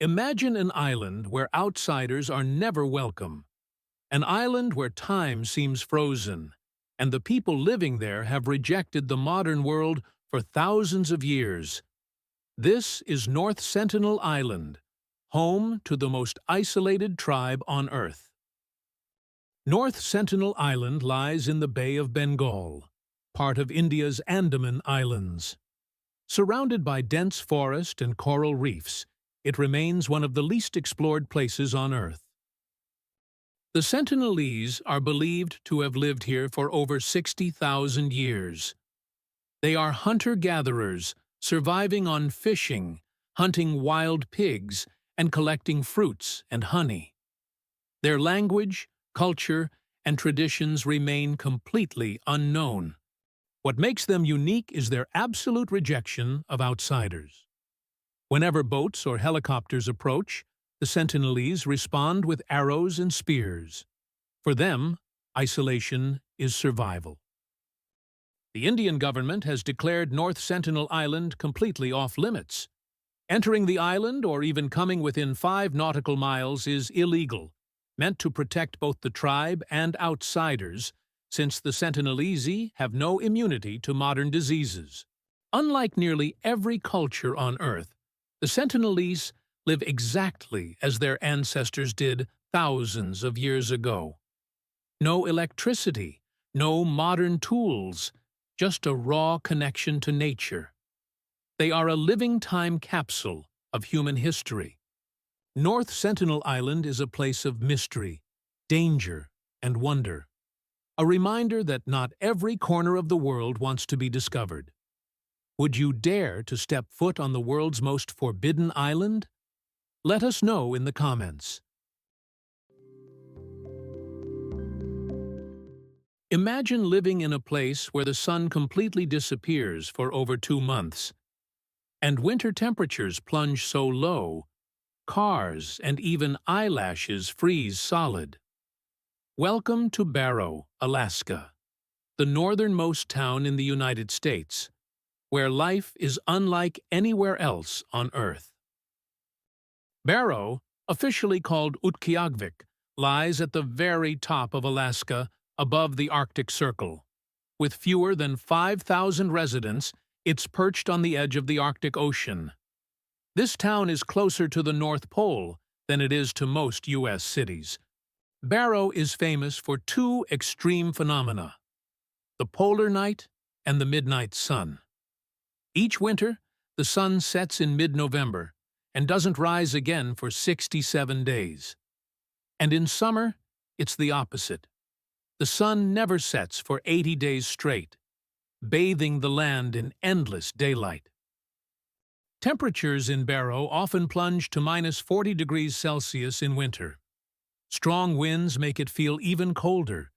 Imagine an island where outsiders are never welcome. An island where time seems frozen, and the people living there have rejected the modern world for thousands of years. This is North Sentinel Island, home to the most isolated tribe on Earth. North Sentinel Island lies in the Bay of Bengal, part of India's Andaman Islands. Surrounded by dense forest and coral reefs, it remains one of the least explored places on Earth. The Sentinelese are believed to have lived here for over 60,000 years. They are hunter-gatherers, surviving on fishing, hunting wild pigs, and collecting fruits and honey. Their language, culture, and traditions remain completely unknown. What makes them unique is their absolute rejection of outsiders. Whenever boats or helicopters approach, the Sentinelese respond with arrows and spears. For them, isolation is survival. The Indian government has declared North Sentinel Island completely off-limits. Entering the island or even coming within 5 nautical miles is illegal, meant to protect both the tribe and outsiders, since the Sentinelese have no immunity to modern diseases. Unlike nearly every culture on Earth, the Sentinelese live exactly as their ancestors did thousands of years ago. No electricity, no modern tools, just a raw connection to nature. They are a living time capsule of human history. North Sentinel Island is a place of mystery, danger, and wonder. A reminder that not every corner of the world wants to be discovered. Would you dare to step foot on the world's most forbidden island? Let us know in the comments. Imagine living in a place where the sun completely disappears for over 2 months, and winter temperatures plunge so low, cars and even eyelashes freeze solid. Welcome to Barrow, Alaska, the northernmost town in the United States, where life is unlike anywhere else on Earth. Barrow, officially called Utqiagvik, lies at the very top of Alaska, above the Arctic Circle. With fewer than 5,000 residents, it's perched on the edge of the Arctic Ocean. This town is closer to the North Pole than it is to most U.S. cities. Barrow is famous for 2 extreme phenomena: the polar night and the midnight sun. Each winter, the sun sets in mid-November and doesn't rise again for 67 days. And in summer, it's the opposite. The sun never sets for 80 days straight, bathing the land in endless daylight. Temperatures in Barrow often plunge to -40 degrees Celsius in winter. Strong winds make it feel even colder,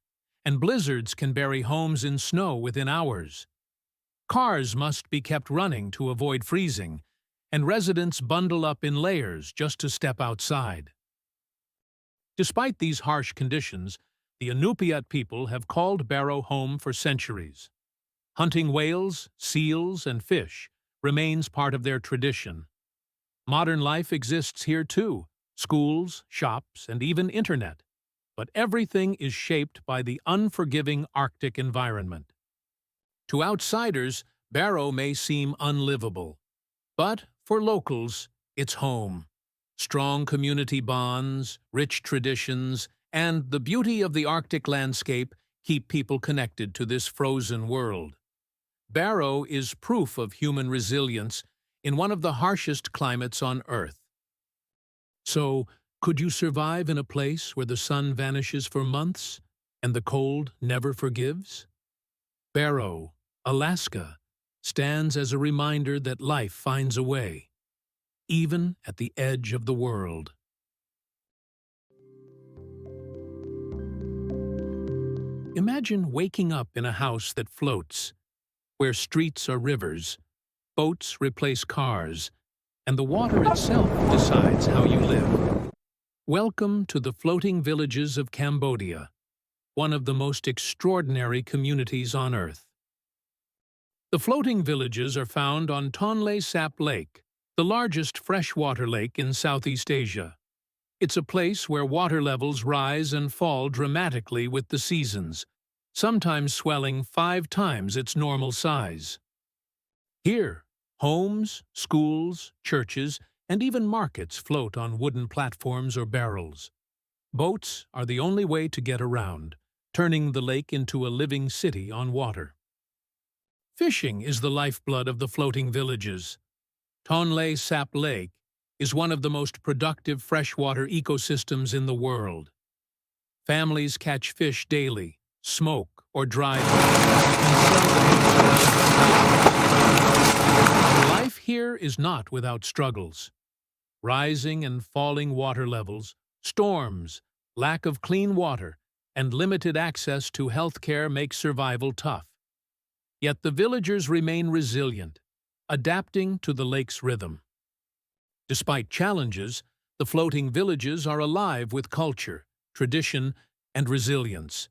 and blizzards can bury homes in snow within hours. Cars must be kept running to avoid freezing, and residents bundle up in layers just to step outside. Despite these harsh conditions, the Inupiat people have called Barrow home for centuries. Hunting whales, seals, and fish remains part of their tradition. Modern life exists here too: schools, shops, and even internet. But everything is shaped by the unforgiving Arctic environment. To outsiders, Barrow may seem unlivable. But for locals, it's home. Strong community bonds, rich traditions, and the beauty of the Arctic landscape keep people connected to this frozen world. Barrow is proof of human resilience in one of the harshest climates on Earth. So, could you survive in a place where the sun vanishes for months and the cold never forgives? Barrow, Alaska, stands as a reminder that life finds a way, even at the edge of the world. Imagine waking up in a house that floats, where streets are rivers, boats replace cars, and the water itself decides how you live. Welcome to the floating villages of Cambodia, one of the most extraordinary communities on Earth. The floating villages are found on Tonle Sap Lake, the largest freshwater lake in Southeast Asia. It's a place where water levels rise and fall dramatically with the seasons, sometimes swelling 5 times its normal size. Here, homes, schools, churches, and even markets float on wooden platforms or barrels. Boats are the only way to get around, turning the lake into a living city on water. Fishing is the lifeblood of the floating villages. Tonle Sap Lake is one of the most productive freshwater ecosystems in the world. Families catch fish daily, smoke or dry them, and sell them. Life here is not without struggles. Rising and falling water levels, storms, lack of clean water, and limited access to health care make survival tough. Yet the villagers remain resilient, adapting to the lake's rhythm. Despite challenges, the floating villages are alive with culture, tradition, and resilience.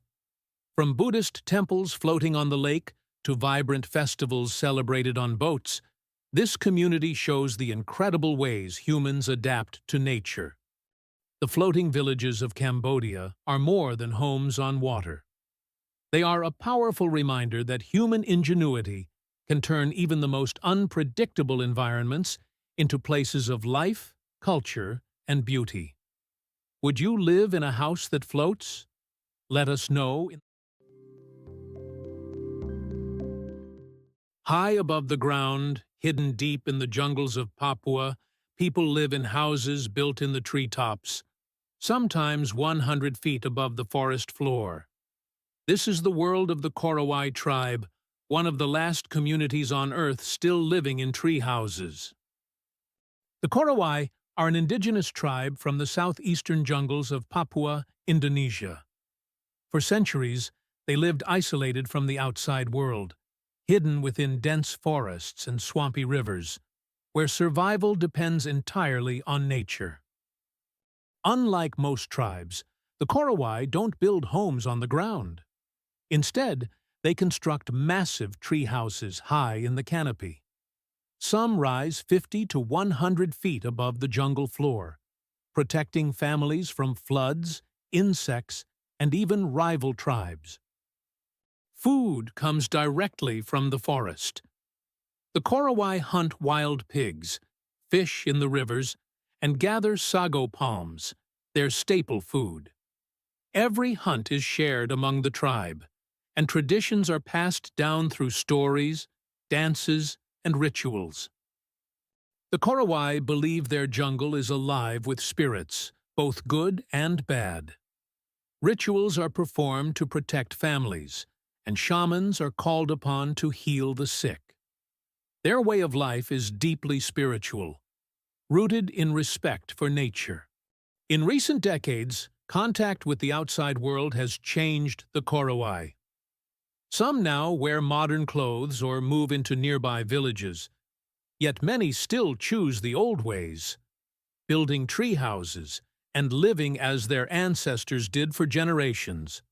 From Buddhist temples floating on the lake to vibrant festivals celebrated on boats, this community shows the incredible ways humans adapt to nature. The floating villages of Cambodia are more than homes on water. They are a powerful reminder that human ingenuity can turn even the most unpredictable environments into places of life, culture, and beauty. Would you live in a house that floats? Let us know. High above the ground, hidden deep in the jungles of Papua, people live in houses built in the treetops, sometimes 100 feet above the forest floor. This is the world of the Korowai tribe, one of the last communities on Earth still living in tree houses. The Korowai are an indigenous tribe from the southeastern jungles of Papua, Indonesia. For centuries, they lived isolated from the outside world, hidden within dense forests and swampy rivers, where survival depends entirely on nature. Unlike most tribes, the Korowai don't build homes on the ground. Instead, they construct massive tree houses high in the canopy. Some rise 50 to 100 feet above the jungle floor, protecting families from floods, insects, and even rival tribes. Food comes directly from the forest. The Korowai hunt wild pigs, fish in the rivers, and gather sago palms, their staple food. Every hunt is shared among the tribe, and traditions are passed down through stories, dances, and rituals. The Korowai believe their jungle is alive with spirits, both good and bad. Rituals are performed to protect families, and shamans are called upon to heal the sick. Their way of life is deeply spiritual, rooted in respect for nature. In recent decades, contact with the outside world has changed the Korowai. Some now wear modern clothes or move into nearby villages, yet many still choose the old ways, building tree houses and living as their ancestors did for generations.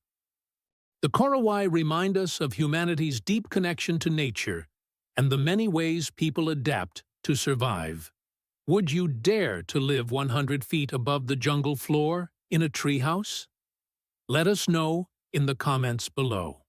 The Korowai remind us of humanity's deep connection to nature and the many ways people adapt to survive. Would you dare to live 100 feet above the jungle floor in a treehouse? Let us know in the comments below.